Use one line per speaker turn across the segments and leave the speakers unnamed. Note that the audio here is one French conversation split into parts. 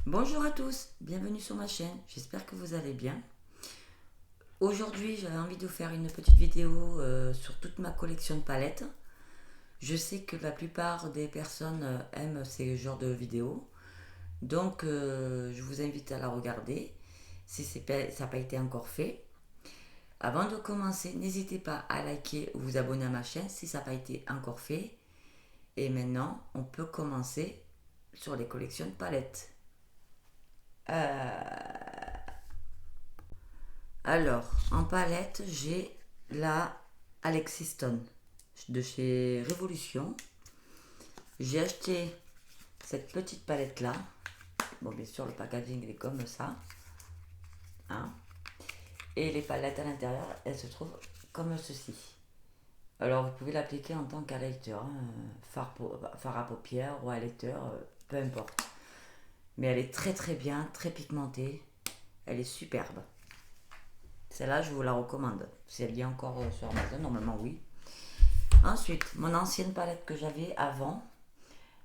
Bonjour à tous, bienvenue sur ma chaîne, j'espère que vous allez bien. Aujourd'hui j'avais envie de vous faire une petite vidéo sur toute ma collection de palettes. Je sais que la plupart des personnes aiment ces genres de vidéos, donc je vous invite à la regarder si ça n'a pas été encore fait. Avant de commencer, n'hésitez pas à liker ou vous abonner à ma chaîne si ça n'a pas été encore fait. Et maintenant, on peut commencer sur les collections de palettes. Alors, en palette, j'ai la Alexis Stone de chez Révolution. J'ai acheté cette petite palette là. Bon, bien sûr, le packaging il est comme ça. Hein. Et les palettes à l'intérieur, elles se trouvent comme ceci. Alors, vous pouvez l'appliquer en tant qu'highlighter, fard à paupières ou highlighter, peu importe. Mais elle est très très bien, très pigmentée. Elle est superbe. Celle-là, je vous la recommande. Si elle y est encore sur Amazon, normalement oui. Ensuite, mon ancienne palette que j'avais avant,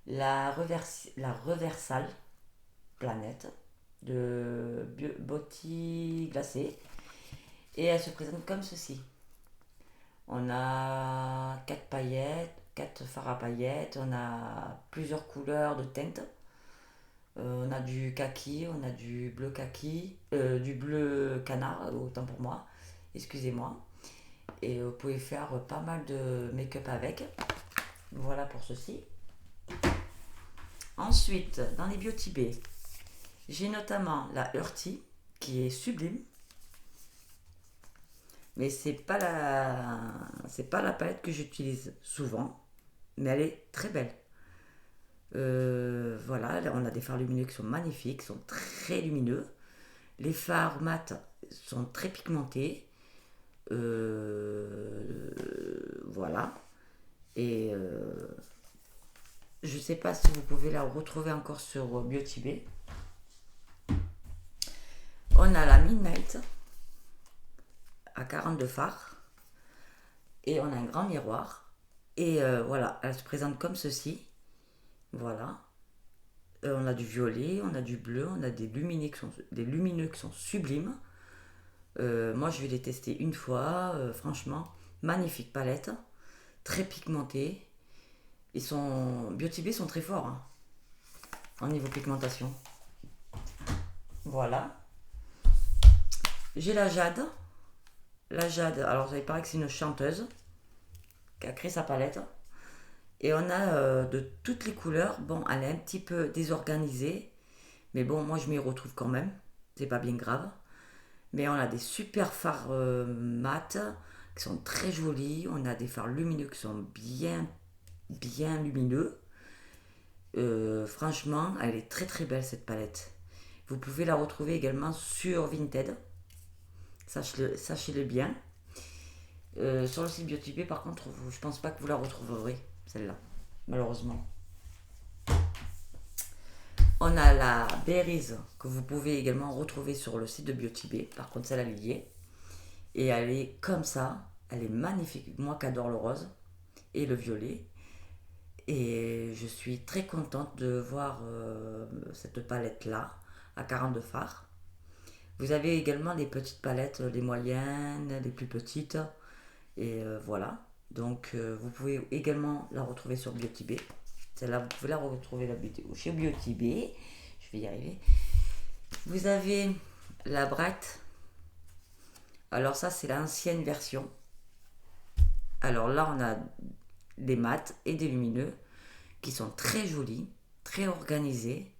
la Reversal Planète de Botti glacé. Et elle se présente comme ceci. On a 4 paillettes, 4 fards à paillettes, on a plusieurs couleurs de teintes. On a du kaki, on a du bleu kaki, du bleu canard, autant pour moi, excusez-moi. Et vous pouvez faire pas mal de make-up avec. Voilà pour ceci. Ensuite, dans les Beauty Bay, j'ai notamment la Heurty qui est sublime. Mais c'est pas la palette que j'utilise souvent, mais elle est très belle. Voilà, on a des fards lumineux qui sont magnifiques, qui sont très lumineux. Les fards mat sont très pigmentés. Voilà. Et je sais pas si vous pouvez la retrouver encore sur Beauty Bay. On a la Midnight à 42 fards. Et on a un grand miroir. Et voilà, elle se présente comme ceci. Voilà. On a du violet, on a du bleu, on a des lumineux qui sont sublimes. Moi, je vais les tester une fois. Franchement, magnifique palette. Très pigmentée. Beauty Bay sont très forts hein, en niveau pigmentation. Voilà. J'ai la Jade. La Jade, alors il paraît que c'est une chanteuse qui a créé sa palette. Et on a de toutes les couleurs. Bon, elle est un petit peu désorganisée. Mais bon, moi je m'y retrouve quand même. C'est pas bien grave. Mais on a des super fards mat qui sont très jolis. On a des fards lumineux qui sont bien lumineux. Franchement, elle est très très belle cette palette. Vous pouvez la retrouver également sur Vinted. Sachez-le bien. Sur le site Beauty Bay, par contre, je pense pas que vous la retrouverez, celle-là, malheureusement. On a la Berries que vous pouvez également retrouver sur le site de Beauty Bay. Par contre, celle-là, elle y est. Et elle est comme ça. Elle est magnifique. Moi qui adore le rose et le violet. Et je suis très contente de voir cette palette-là à 42 fards. Vous avez également des petites palettes, les moyennes, les plus petites. Et voilà. Donc vous pouvez également la retrouver sur Beauty Bay. Celle-là, vous pouvez la retrouver chez Beauty Bay. Je vais y arriver. Vous avez la Bright. Alors ça, c'est l'ancienne version. Alors là, on a des mats et des lumineux qui sont très jolis, très organisés.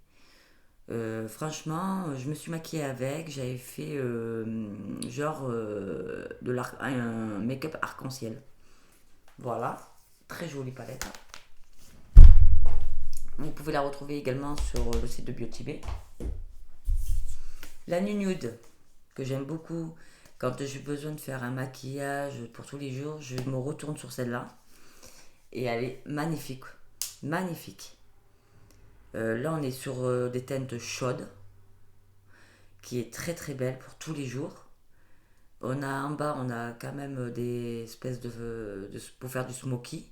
Franchement, je me suis maquillée avec. J'avais fait un make-up arc-en-ciel. Voilà, très jolie palette. Vous pouvez la retrouver également sur le site de Beauty Bay. La Nude, que j'aime beaucoup. Quand j'ai besoin de faire un maquillage pour tous les jours, je me retourne sur celle-là. Et elle est magnifique. Magnifique. Là, on est sur des teintes chaudes. Qui est très très belle pour tous les jours. En bas, on a quand même des espèces pour faire du smoky.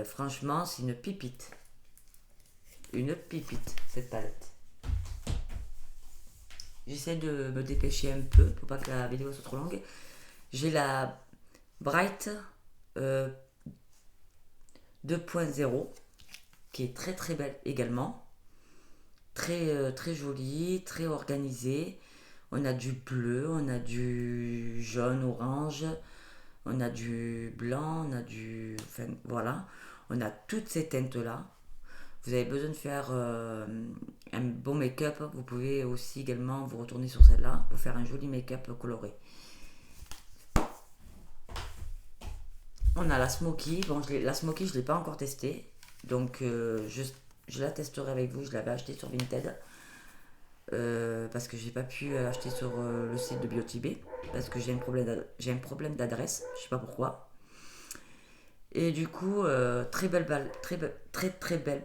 Franchement, c'est une pipite. Une pipite, cette palette. j'essaie de me dépêcher un peu pour pas que la vidéo soit trop longue. J'ai la Bright 2.0 qui est très très belle également. Très jolie, très organisée. On a du bleu, on a du jaune, orange, on a du blanc, on a du... Enfin, voilà. On a toutes ces teintes-là. Vous avez besoin de faire un bon make-up. Vous pouvez aussi également vous retourner sur celle-là pour faire un joli make-up coloré. On a la Smoky. Bon, la Smoky, je ne l'ai pas encore testée. Donc, je la testerai avec vous. Je l'avais achetée sur Vinted. Parce que j'ai pas pu l'acheter sur le site de Biotibé. Parce que j'ai un problème d'adresse. Je sais pas pourquoi. Et du coup, très belle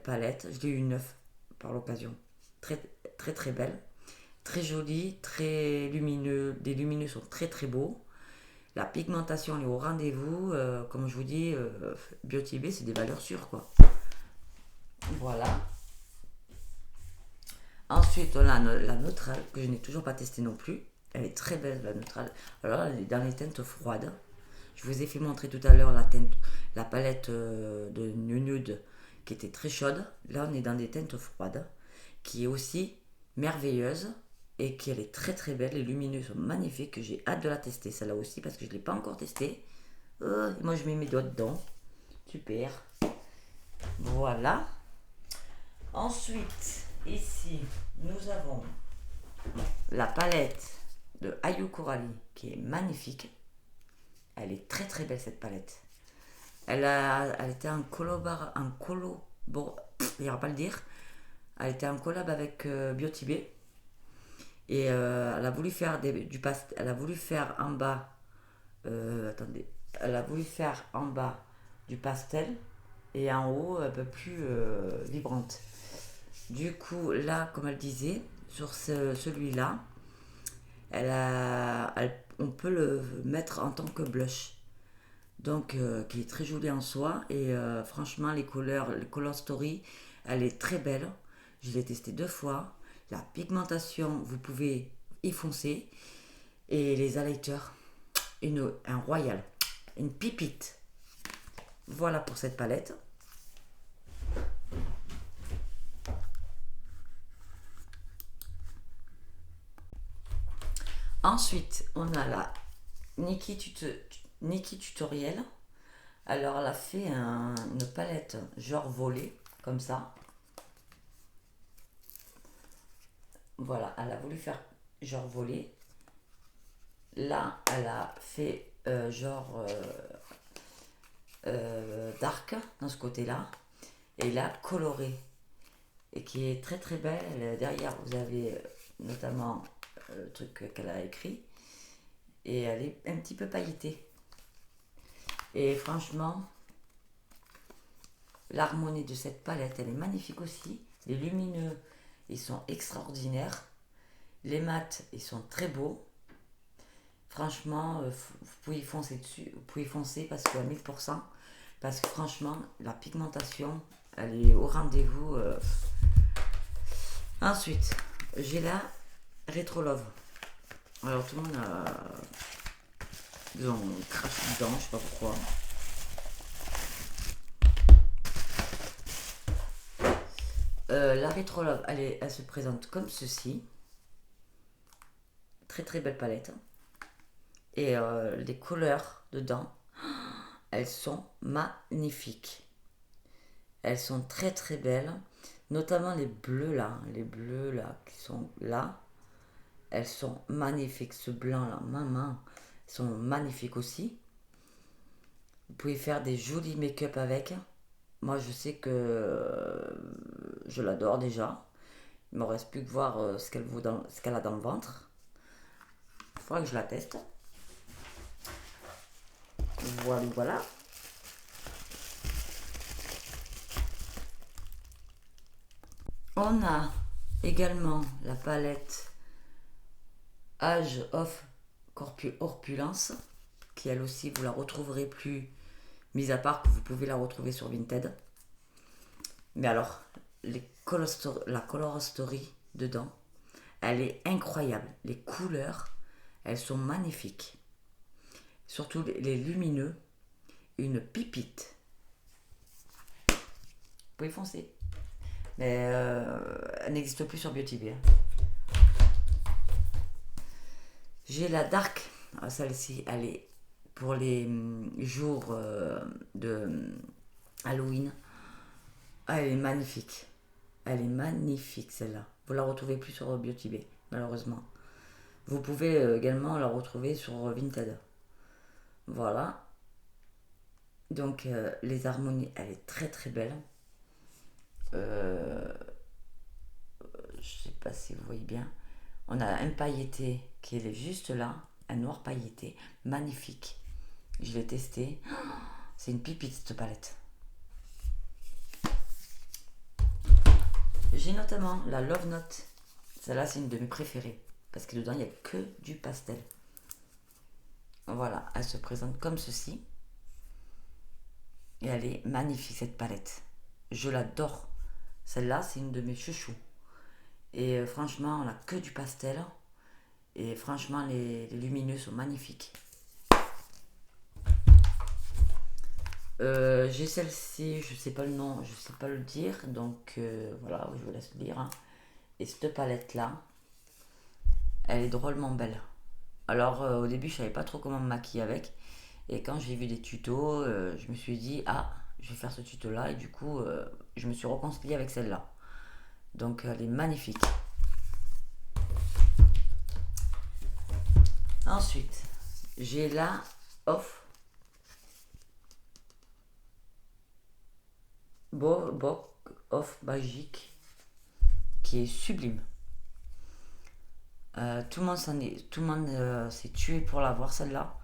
palette. Je l'ai eu neuf par l'occasion. Très belle. Très jolie, très lumineux. Les lumineux sont très beaux. La pigmentation est au rendez-vous. Comme je vous dis, Biotibé, c'est des valeurs sûres, quoi. Voilà. Ensuite, on a la neutrale, que je n'ai toujours pas testée non plus. Elle est très belle, la neutrale. Alors, elle est dans les teintes froides. Je vous ai fait montrer tout à l'heure la palette de Nude qui était très chaude. Là, on est dans des teintes froides, qui est aussi merveilleuse et qui elle est très belle. Les lumineux sont magnifiques. J'ai hâte de la tester, celle-là aussi, parce que je ne l'ai pas encore testée. Moi, je mets mes doigts dedans. Super. Voilà. Ensuite, ici, nous avons la palette de Ayu Coralie qui est magnifique. Elle est très belle cette palette. Elle était en il n'y aura pas le dire. Elle était en collab avec Biotibé. Et elle a voulu faire du pastel. Elle a voulu faire en bas. Attendez. Elle a voulu faire en bas du pastel et en haut un peu plus vibrante. Du coup, là, comme elle disait, sur celui-là, on peut le mettre en tant que blush. Donc, qui est très joli en soi. Et franchement, les Color Story, elle est très belle. Je l'ai testé 2 fois. La pigmentation, vous pouvez y foncer. Et les highlighters, un royal, une pipite. Voilà pour cette palette. Ensuite, on a la Nikki Tutoriel. Alors, elle a fait une palette genre volée, comme ça. Voilà, elle a voulu faire genre volée. Là, elle a fait genre dark dans ce côté-là. Et là, coloré. Et qui est très belle. Derrière, vous avez notamment le truc qu'elle a écrit. Et elle est un petit peu pailletée. Et franchement, l'harmonie de cette palette, elle est magnifique aussi. Les lumineux, ils sont extraordinaires. Les mats, ils sont très beaux. Franchement, vous pouvez y foncer dessus. Vous pouvez y foncer parce qu'à 1000%. Parce que franchement, la pigmentation, elle est au rendez-vous. Ensuite, j'ai la Retro Love. Alors tout le monde a... Ils ont craché dedans, je sais pas pourquoi. La Retro Love, elle se présente comme ceci. Très belle palette. Et les couleurs dedans, elles sont magnifiques. Elles sont très belles. Notamment les bleus là qui sont là. Elles sont magnifiques. Ce blanc là, maman, sont magnifiques aussi. Vous pouvez faire des jolis make-up avec. Moi je sais que je l'adore déjà. Il me reste plus que voir ce qu'elle a dans le ventre. Il faudra que je la teste. Voilà. On a également la palette Age of Corpulence, qui elle aussi vous la retrouverez plus, mis à part que vous pouvez la retrouver sur Vinted. Mais alors, la Color Story dedans, Elle est incroyable. Les couleurs, elles sont magnifiques. Surtout les lumineux. Une pipite. Vous pouvez foncer. Mais elle n'existe plus sur Beauty Bay. J'ai la Dark. Celle-ci, elle est pour les jours de Halloween. Elle est magnifique. Elle est magnifique celle-là. Vous la retrouvez plus sur Beauty Bay, malheureusement. Vous pouvez également la retrouver sur Vinted. Voilà. Donc les harmonies, elle est très très belle. Je sais pas si vous voyez bien. On a un pailleté qui est juste là, un noir pailleté, magnifique. Je l'ai testé. C'est une pipite cette palette. J'ai notamment la Love Note. Celle-là, c'est une de mes préférées. Parce que dedans, il n'y a que du pastel. Voilà, elle se présente comme ceci. Et elle est magnifique, cette palette. Je l'adore. Celle-là, c'est une de mes chouchous. Et franchement, on n'a que du pastel. Et franchement, les lumineux sont magnifiques. J'ai celle-ci, je sais pas le nom, je sais pas le dire, donc voilà, je vous laisse le dire. Hein. Et cette palette là, elle est drôlement belle. Alors au début, je savais pas trop comment me maquiller avec, et quand j'ai vu des tutos, je me suis dit ah, je vais faire ce tuto là, et du coup, je me suis réconciliée avec celle-là. Donc elle est magnifique. Ensuite, j'ai la Off. Bock of Magic qui est sublime. Tout le monde s'est tué pour l'avoir celle-là.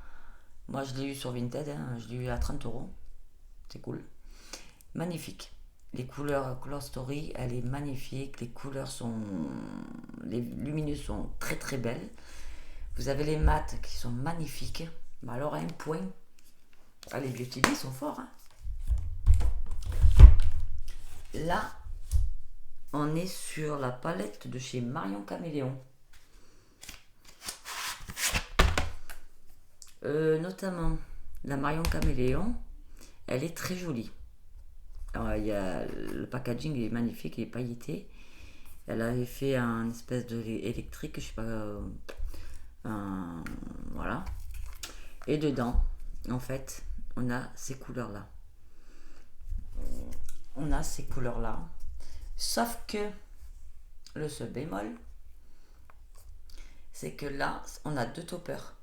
Moi je l'ai eu sur Vinted, hein, je l'ai eu à 30 €. C'est cool. Magnifique. Les couleurs, Color Story, elle est magnifique. Les couleurs sont. Les lumineux sont très très belles. Vous avez les mats qui sont magnifiques. Bah alors à un point. Ah, les Beauty Bay sont forts. Hein. Là, on est sur la palette de chez Marion Caméléon. Notamment, la Marion Caméléon, elle est très jolie. Alors, le packaging est magnifique, il est pailleté. Elle avait fait un espèce de électrique, je sais pas. Voilà. Et dedans, en fait, on a ces couleurs-là. Sauf que le seul bémol, c'est que là, on a deux toppers.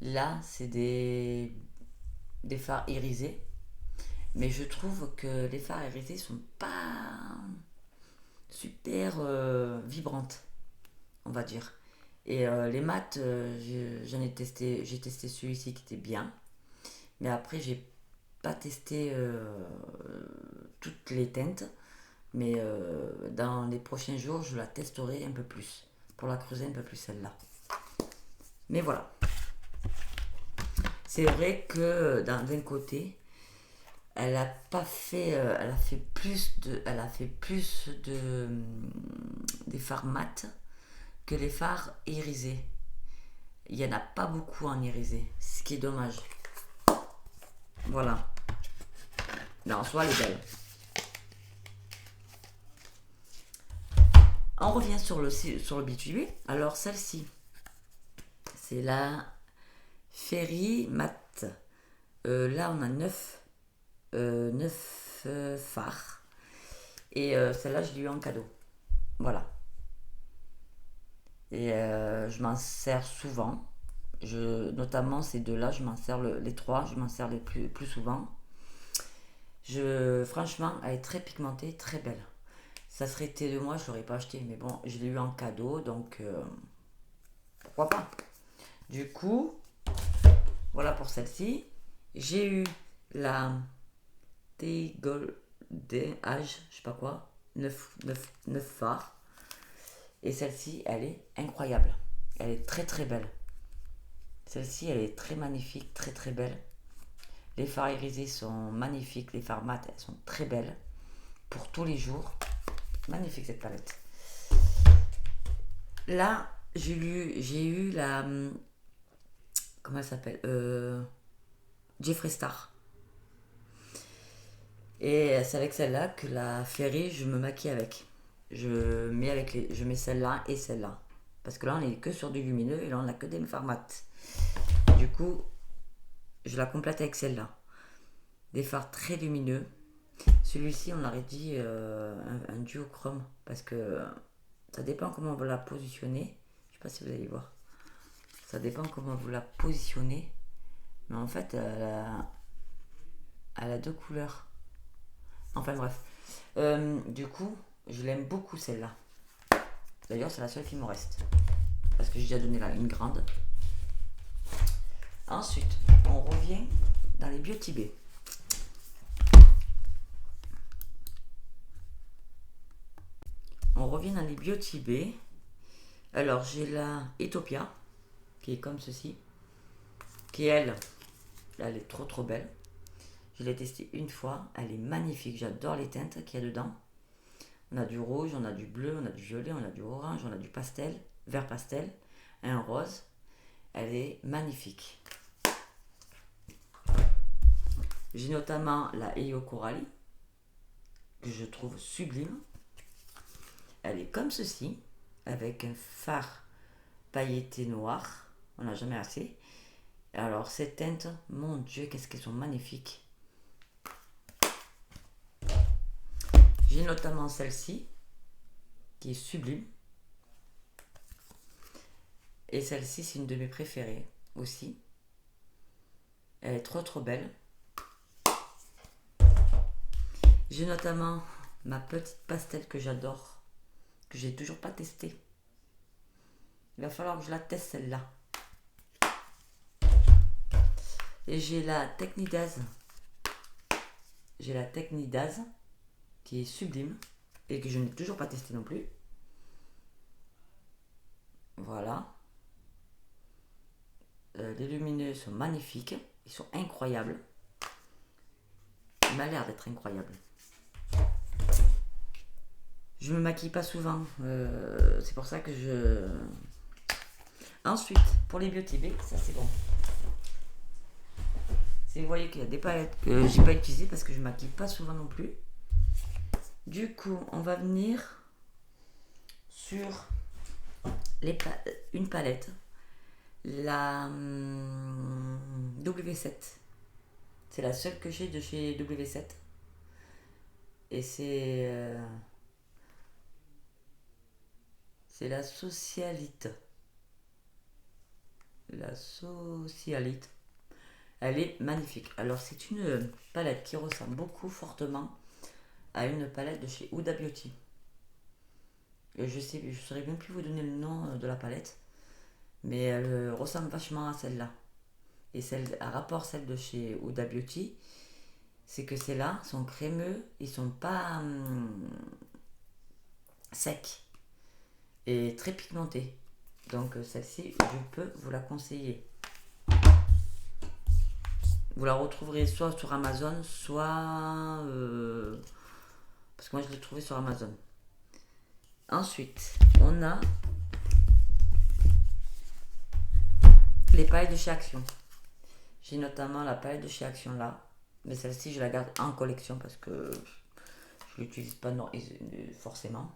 Là, c'est des fards irisés. Mais je trouve que les fards irisés sont pas super vibrantes, on va dire. Et les mats, j'ai testé celui-ci qui était bien. Mais après, j'ai pas testé toutes les teintes. Mais dans les prochains jours, je la testerai un peu plus. Pour la creuser un peu plus celle-là. Mais voilà. C'est vrai que d'un côté, elle a pas fait, elle a fait plus de des fards mat que les fards irisés. Il y en a pas beaucoup en irisé, ce qui est dommage. Voilà. Mais en soi, elle est belle. On revient sur le Beauty Bay. Alors celle-ci, c'est la Fairy Mat. Là, on a 9 fards. Et celle-là, je l'ai eu en cadeau. Voilà. Et je m'en sers souvent. Notamment ces deux-là, je m'en sers les trois, je m'en sers les plus souvent. Franchement, elle est très pigmentée, très belle. Ça serait été de moi, je l'aurais pas acheté. Mais bon, je l'ai eu en cadeau, donc pourquoi pas. Du coup, voilà pour celle-ci. J'ai eu la Golden Age, je sais pas quoi, 9 fards. Et celle-ci, elle est incroyable. Elle est très très belle. Celle-ci, elle est très magnifique, très très belle. Les fards irisés sont magnifiques. Les fards mat, elles sont très belles. Pour tous les jours. Magnifique cette palette. Là, j'ai eu la... Comment elle s'appelle Jeffree Star. Et c'est avec celle-là que la Fairy, je me maquille avec. Je mets celle-là et celle-là. Parce que là, on est que sur du lumineux et là, on n'a que des fards mat. Du coup, je la complète avec celle-là. Des fards très lumineux. Celui-ci, on aurait dit un duochrome. Parce que ça dépend comment vous la positionnez. Je sais pas si vous allez voir. Ça dépend comment vous la positionnez. Mais en fait, elle a deux couleurs. Enfin bref. Du coup, je l'aime beaucoup celle-là. D'ailleurs, c'est la seule qui me reste. Parce que j'ai déjà donné là une grande. Ensuite, on revient dans les Beauty Bay. On revient dans les Beauty Bay. Alors, j'ai la Ethiopia, qui est comme ceci. Qui, elle est trop trop belle. Je l'ai testée une fois. Elle est magnifique. J'adore les teintes qu'il y a dedans. On a du rouge, on a du bleu, on a du violet, on a du orange, on a du pastel, vert pastel, un rose. Elle est magnifique. J'ai notamment la Eyo Coralie, que je trouve sublime. Elle est comme ceci, avec un fard pailleté noir. On n'a jamais assez. Alors ces teintes, mon Dieu, qu'est-ce qu'elles sont magnifiques. J'ai notamment celle-ci, qui est sublime. Et celle-ci, c'est une de mes préférées aussi. Elle est trop trop belle. J'ai notamment ma petite pastel que j'adore, que j'ai toujours pas testée. Il va falloir que je la teste celle-là. Et j'ai la Technidaz. J'ai la Technidaz qui est sublime et que je n'ai toujours pas testée non plus. Voilà. Les lumineux sont magnifiques. Ils sont incroyables. Il m'a l'air d'être incroyable. Je me maquille pas souvent. C'est pour ça que je... Ensuite, pour les Beauty Bay, ça c'est bon. Si vous voyez qu'il y a des palettes que j'ai pas utilisées parce que je maquille pas souvent non plus. Du coup, on va venir sur une palette. La W7. C'est la seule que j'ai de chez W7. Et c'est la Socialite. La Socialite. Elle est magnifique. Alors c'est une palette qui ressemble beaucoup fortement à une palette de chez Huda Beauty. Je saurais même plus vous donner le nom de la palette. Mais elle ressemble vachement à celle-là. Et à rapport celle de chez Huda Beauty, c'est que celles-là sont crémeux, ils sont pas secs et très pigmentés. Donc celle-ci, je peux vous la conseiller. Vous la retrouverez soit sur Amazon, soit... parce que moi je l'ai trouvée sur Amazon. Ensuite, on a les paillettes de chez Action. J'ai notamment la palette de chez Action là. Mais celle-ci, je la garde en collection parce que je ne l'utilise pas forcément.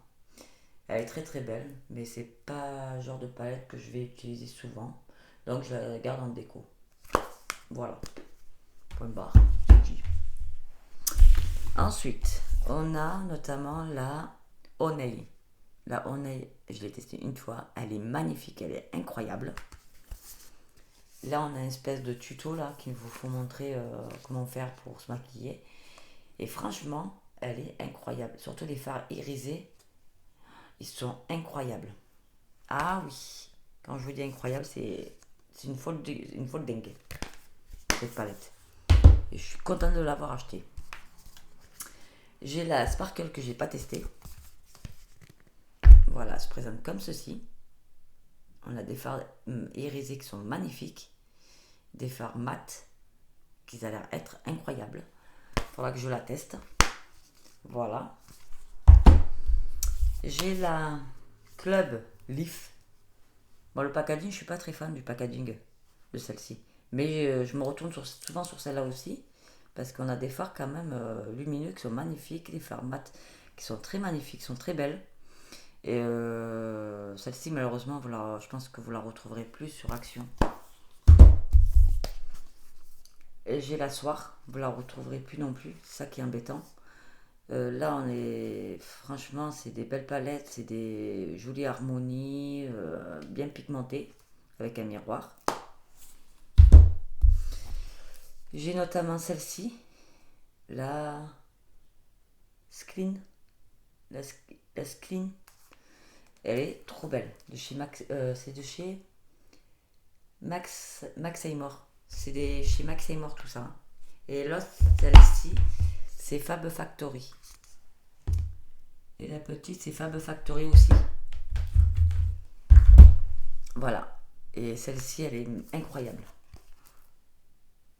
Elle est très très belle, mais c'est pas le genre de palette que je vais utiliser souvent. Donc je la garde en déco. Voilà. Point barre. Ensuite, on a notamment la Honey. La Honey, je l'ai testée une fois. Elle est magnifique, elle est incroyable. Là, on a une espèce de tuto là qu'il vous faut montrer comment faire pour se maquiller. Et franchement, elle est incroyable. Surtout les fards irisés, ils sont incroyables. Ah oui, quand je vous dis incroyable, c'est une folle dingue, cette palette. Et je suis contente de l'avoir achetée. J'ai la Sparkle que j'ai pas testée. Voilà, elle se présente comme ceci. On a des fards irisés qui sont magnifiques. Des fards mat qui a l'air être incroyables. Il faudra que je la teste. Voilà. J'ai la Club Leaf Bon, le packaging, je suis pas très fan du packaging de celle-ci. Mais je me retourne souvent sur celle-là aussi. Parce qu'on a des fards quand même lumineux qui sont magnifiques. Des fards mat qui sont très magnifiques, sont très belles. Et celle-ci, malheureusement, je pense que vous la retrouverez plus sur Action. Et j'ai la soir, vous la retrouverez plus non plus. C'est ça qui est embêtant. Là, on est. Franchement, c'est des belles palettes, c'est des jolies harmonies, bien pigmentées, avec un miroir. J'ai notamment celle-ci, la Screen. La Screen. Elle est trop belle. C'est de chez Max Seymour. C'est chez Max Seymour tout ça. Et l'autre, celle-ci, c'est Fab Factory. Et la petite, c'est Fab Factory aussi. Voilà. Et celle-ci, elle est incroyable.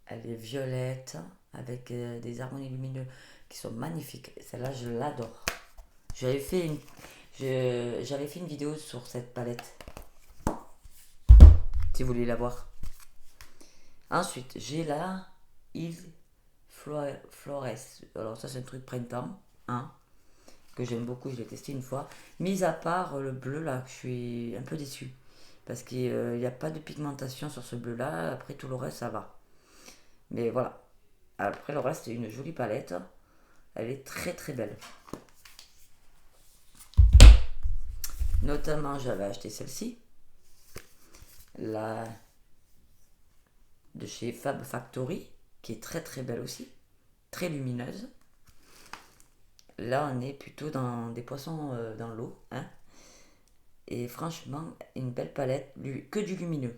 Elle est violette, avec des harmonies lumineuses qui sont magnifiques. Celle-là, je l'adore. J'avais fait une vidéo sur cette palette. Si vous voulez la voir. Ensuite, j'ai la Yves Flores. Alors ça, c'est un truc printemps. Hein, que j'aime beaucoup, je l'ai testé une fois. Mis à part le bleu, là, que je suis un peu déçue. Parce qu'il n'y a pas de pigmentation sur ce bleu-là. Après, tout le reste, ça va. Mais voilà. Après, le reste, c'est une jolie palette. Elle est très très belle. Notamment, j'avais acheté celle-ci. La de chez Fab Factory, qui est très très belle aussi. Très lumineuse. Là, on est plutôt dans des poissons dans l'eau. Hein. Et franchement, une belle palette. Que du lumineux.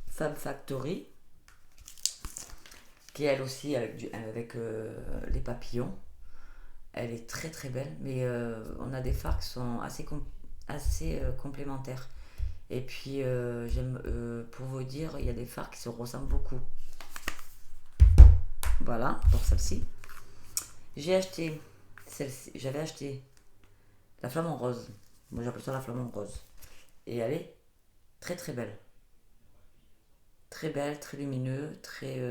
Fab Factory, qui elle aussi avec les papillons. Elle est très très belle, mais on a des fards qui sont assez complémentaires. Et puis pour vous dire, il y a des fards qui se ressemblent beaucoup. Voilà pour celle-ci. J'avais acheté la flamant rose. Moi j'appelle ça la flamant rose. Et elle est très très belle. Très belle, très lumineux, très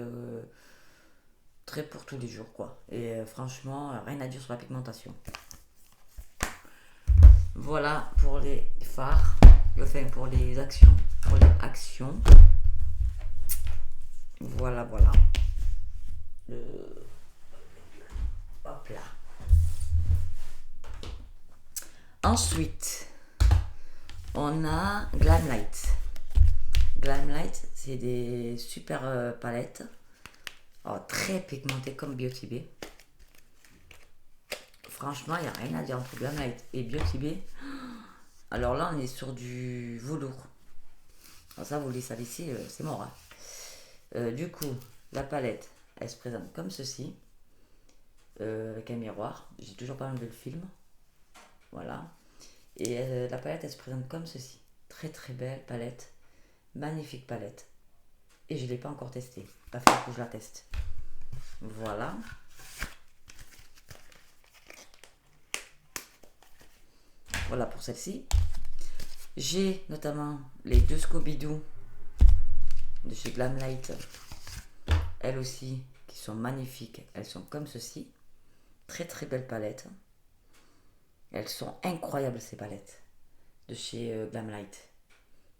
pour tous les jours quoi. Et franchement, rien à dire sur la pigmentation. Voilà pour les fards, enfin pour les actions. Voilà. Hop là. Ensuite, on a Glamlight. Glamlight, c'est des super palettes. Oh, très pigmentées comme Beauty Bay. Franchement, il n'y a rien à dire entre Glamlight et Beauty Bay. Alors là, on est sur du velours. Alors ça, vous le savez ici, c'est mort. Hein. Du coup, la palette, elle se présente comme ceci. Avec un miroir. J'ai toujours pas enlevé le film. Voilà. Et la palette, elle se présente comme ceci. Très très belle palette. Magnifique palette. Et je ne l'ai pas encore testée. Il va falloir que je la teste. Voilà. Voilà pour celle-ci. J'ai notamment les deux Scooby-Doo de chez Glamlight. Elles aussi, qui sont magnifiques. Elles sont comme ceci. Très très belle palette. Elles sont incroyables ces palettes de chez Glamlight.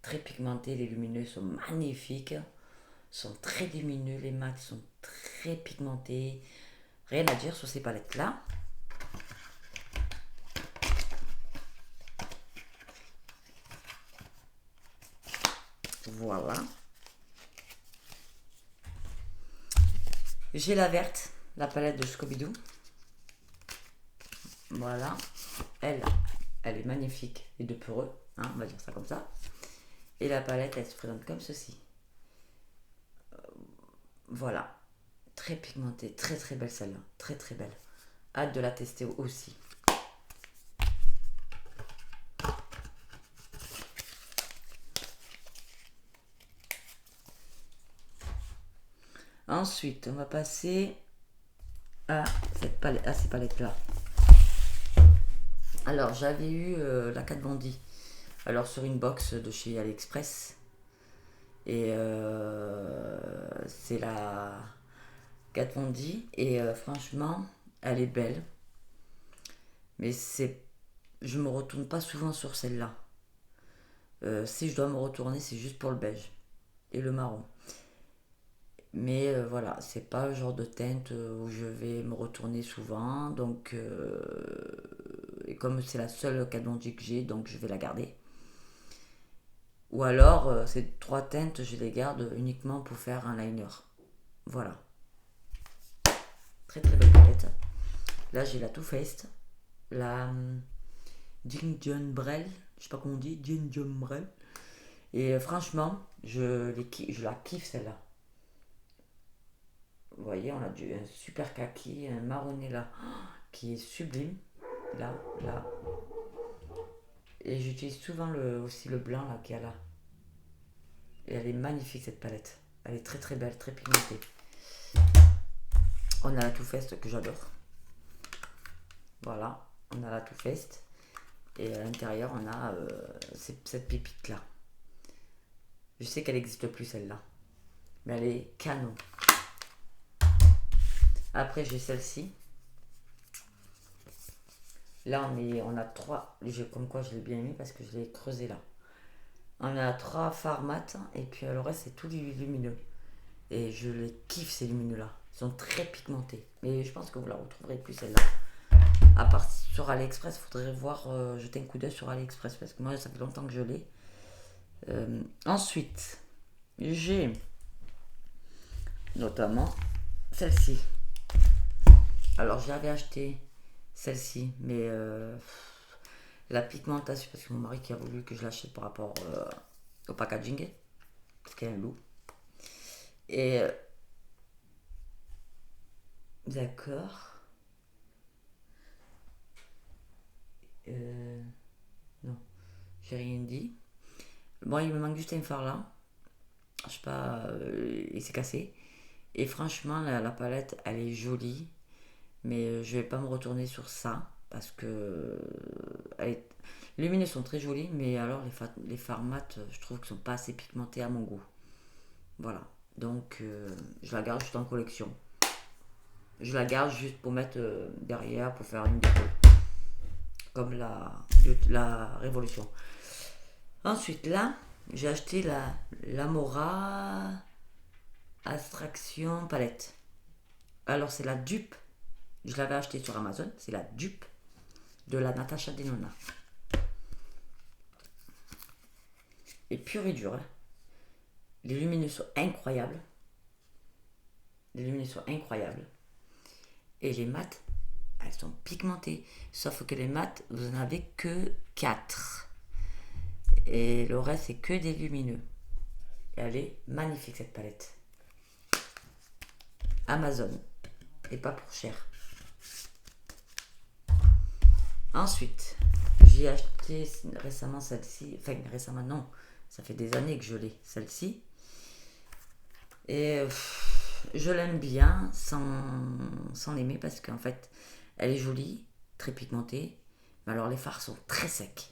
Très pigmentées, les lumineux sont magnifiques. Sont très lumineux, les mats sont très pigmentés. Rien à dire sur ces palettes là. Voilà. J'ai la verte, la palette de Scooby-Doo. Voilà. Elle est magnifique et de peureux, hein, on va dire ça comme ça. Et la palette, elle se présente comme ceci. Voilà. Très pigmentée, très très belle celle-là. Très très belle. Hâte de la tester aussi. Ensuite, on va passer à ces palettes-là. Alors, j'avais eu la Kat Von D Alors sur une box de chez AliExpress. Et c'est la Kat Von D. Et franchement, elle est belle. Mais je me retourne pas souvent sur celle-là. Si je dois me retourner, c'est juste pour le beige et le marron. Mais voilà, c'est pas le genre de teinte où je vais me retourner souvent. Donc, et comme c'est la seule Kat Von D que j'ai, donc je vais la garder. Ou alors, ces trois teintes, je les garde uniquement pour faire un liner. Voilà. Très très belle palette. Là, j'ai la Too Faced, la Gingerbrel, je sais pas comment on dit, Gingerbrel. Et franchement, je la kiffe celle-là. Vous voyez, on a un super kaki, un marronné là, qui est sublime. Là, là. Et j'utilise souvent aussi le blanc là qu'il y a là. Et elle est magnifique cette palette. Elle est très très belle, très pigmentée. On a la Too Faced que j'adore. Voilà, on a la Too Faced. Et à l'intérieur, on a cette pépite là. Je sais qu'elle n'existe plus celle-là. Mais elle est canon. Après, j'ai celle-ci. Là, on a trois. Comme quoi, je l'ai bien aimé parce que je l'ai creusé là. On a trois fards mat. Et puis, le reste, c'est tout lumineux. Et je les kiffe ces lumineux-là. Ils sont très pigmentés. Mais je pense que vous la retrouverez plus celle-là. À part sur AliExpress, il faudrait voir, jeter un coup d'œil sur AliExpress. Parce que moi, ça fait longtemps que je l'ai. Ensuite, j'ai notamment celle-ci. Alors j'avais acheté celle-ci, mais la pigmentation, parce que mon mari qui a voulu que je l'achète par rapport au packaging, parce qu'il y a un loup. Et d'accord. Non, j'ai rien dit. Bon, il me manque juste un fard là. Je sais pas, il s'est cassé. Et franchement, la palette, elle est jolie. Mais je vais pas me retourner sur ça. Parce que les lumineux sont très jolis. Mais alors, les fards mat, je trouve qu'ils sont pas assez pigmentés à mon goût. Voilà. Donc, je la garde juste en collection. Je la garde juste pour mettre derrière, pour faire une déco. Comme la Révolution. Ensuite, là, j'ai acheté la Lamora Abstraction Palette. Alors, c'est la dupe. Je l'avais acheté sur Amazon. C'est la dupe de la Natasha Denona. Et pur et dur. Hein. Les lumineux sont incroyables. Les lumineux sont incroyables. Et les mats, elles sont pigmentées. Sauf que les mats, vous en avez que 4. Et le reste, c'est que des lumineux. Et elle est magnifique cette palette. Amazon. Et pas pour cher. Ensuite, j'ai acheté récemment celle-ci. Enfin, récemment, non. Ça fait des années que je l'ai, celle-ci. Et je l'aime bien sans l'aimer parce qu'en fait, elle est jolie, très pigmentée. Mais alors, les fards sont très secs.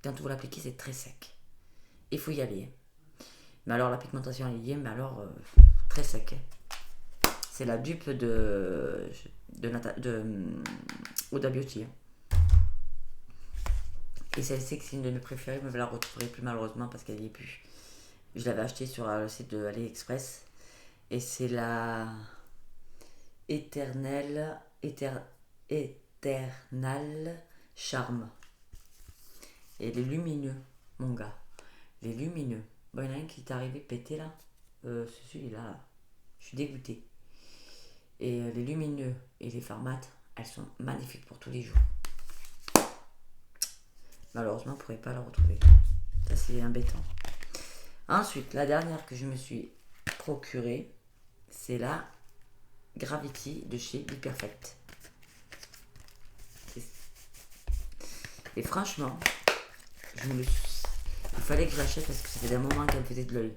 Quand vous l'appliquez, c'est très sec. Il faut y aller. Mais alors, la pigmentation, elle y est, mais alors, très sec. C'est la dupe de Huda Beauty. Et celle-ci, c'est une de mes préférées, mais je la retrouverai plus malheureusement parce qu'elle n'y est plus. Je l'avais achetée sur le site de AliExpress. Et c'est la Éternel Charme. Et les lumineux, mon gars. Les lumineux. Bon, il y en a un qui est arrivé pété là. C'est celui-là. Là. Je suis dégoûtée. Et les lumineux et les fards mat, elles sont magnifiques pour tous les jours. Malheureusement, on ne pourrait pas la retrouver. Ça, c'est embêtant. Ensuite, la dernière que je me suis procurée, c'est la Gravity de chez Be Perfect. Et franchement, il fallait que je l'achète parce que ça faisait un moment qu'elle me faisait de l'œil.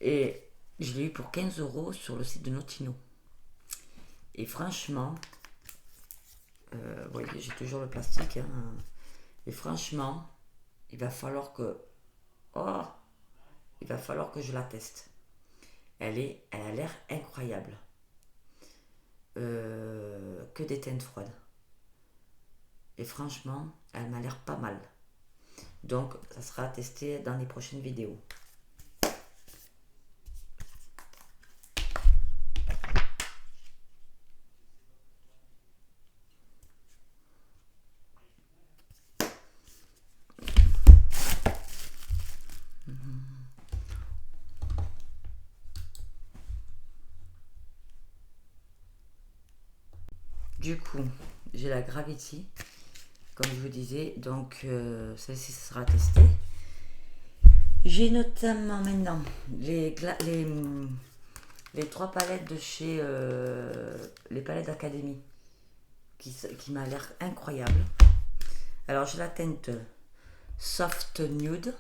Et je l'ai eu pour 15 € sur le site de Notino. Et franchement, vous voyez, j'ai toujours le plastique. Hein. Et franchement, il va falloir que... Oh, il va falloir que je la teste. Elle a l'air incroyable. Que des teintes froides. Et franchement, elle m'a l'air pas mal. Donc, ça sera testé dans les prochaines vidéos. Du coup, j'ai la Gravity, comme je vous disais, donc celle-ci sera testée. J'ai notamment maintenant les 3 palettes de chez les palettes d'Académie qui m'a l'air incroyable. Alors j'ai la teinte Soft Nude.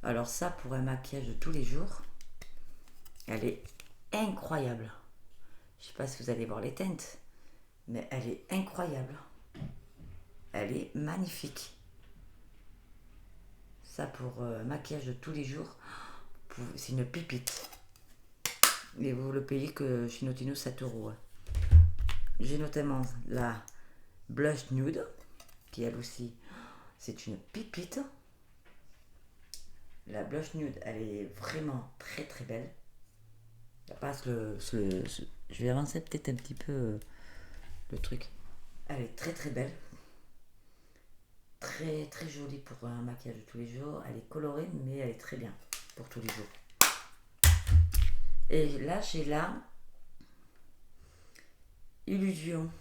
Alors ça pour un maquillage de tous les jours, elle est incroyable. Je sais pas si vous allez voir les teintes, mais elle est incroyable. Elle est magnifique. Ça pour maquillage de tous les jours, c'est une pépite. Et vous le payez que chez Notino 7 €. J'ai notamment la Blush Nude, qui elle aussi, c'est une pépite. La Blush Nude, elle est vraiment très très belle. Parce que je vais avancer peut-être un petit peu le truc. Elle est très très belle. Très très jolie pour un maquillage de tous les jours. Elle est colorée, mais elle est très bien pour tous les jours. Et là, j'ai la Illusion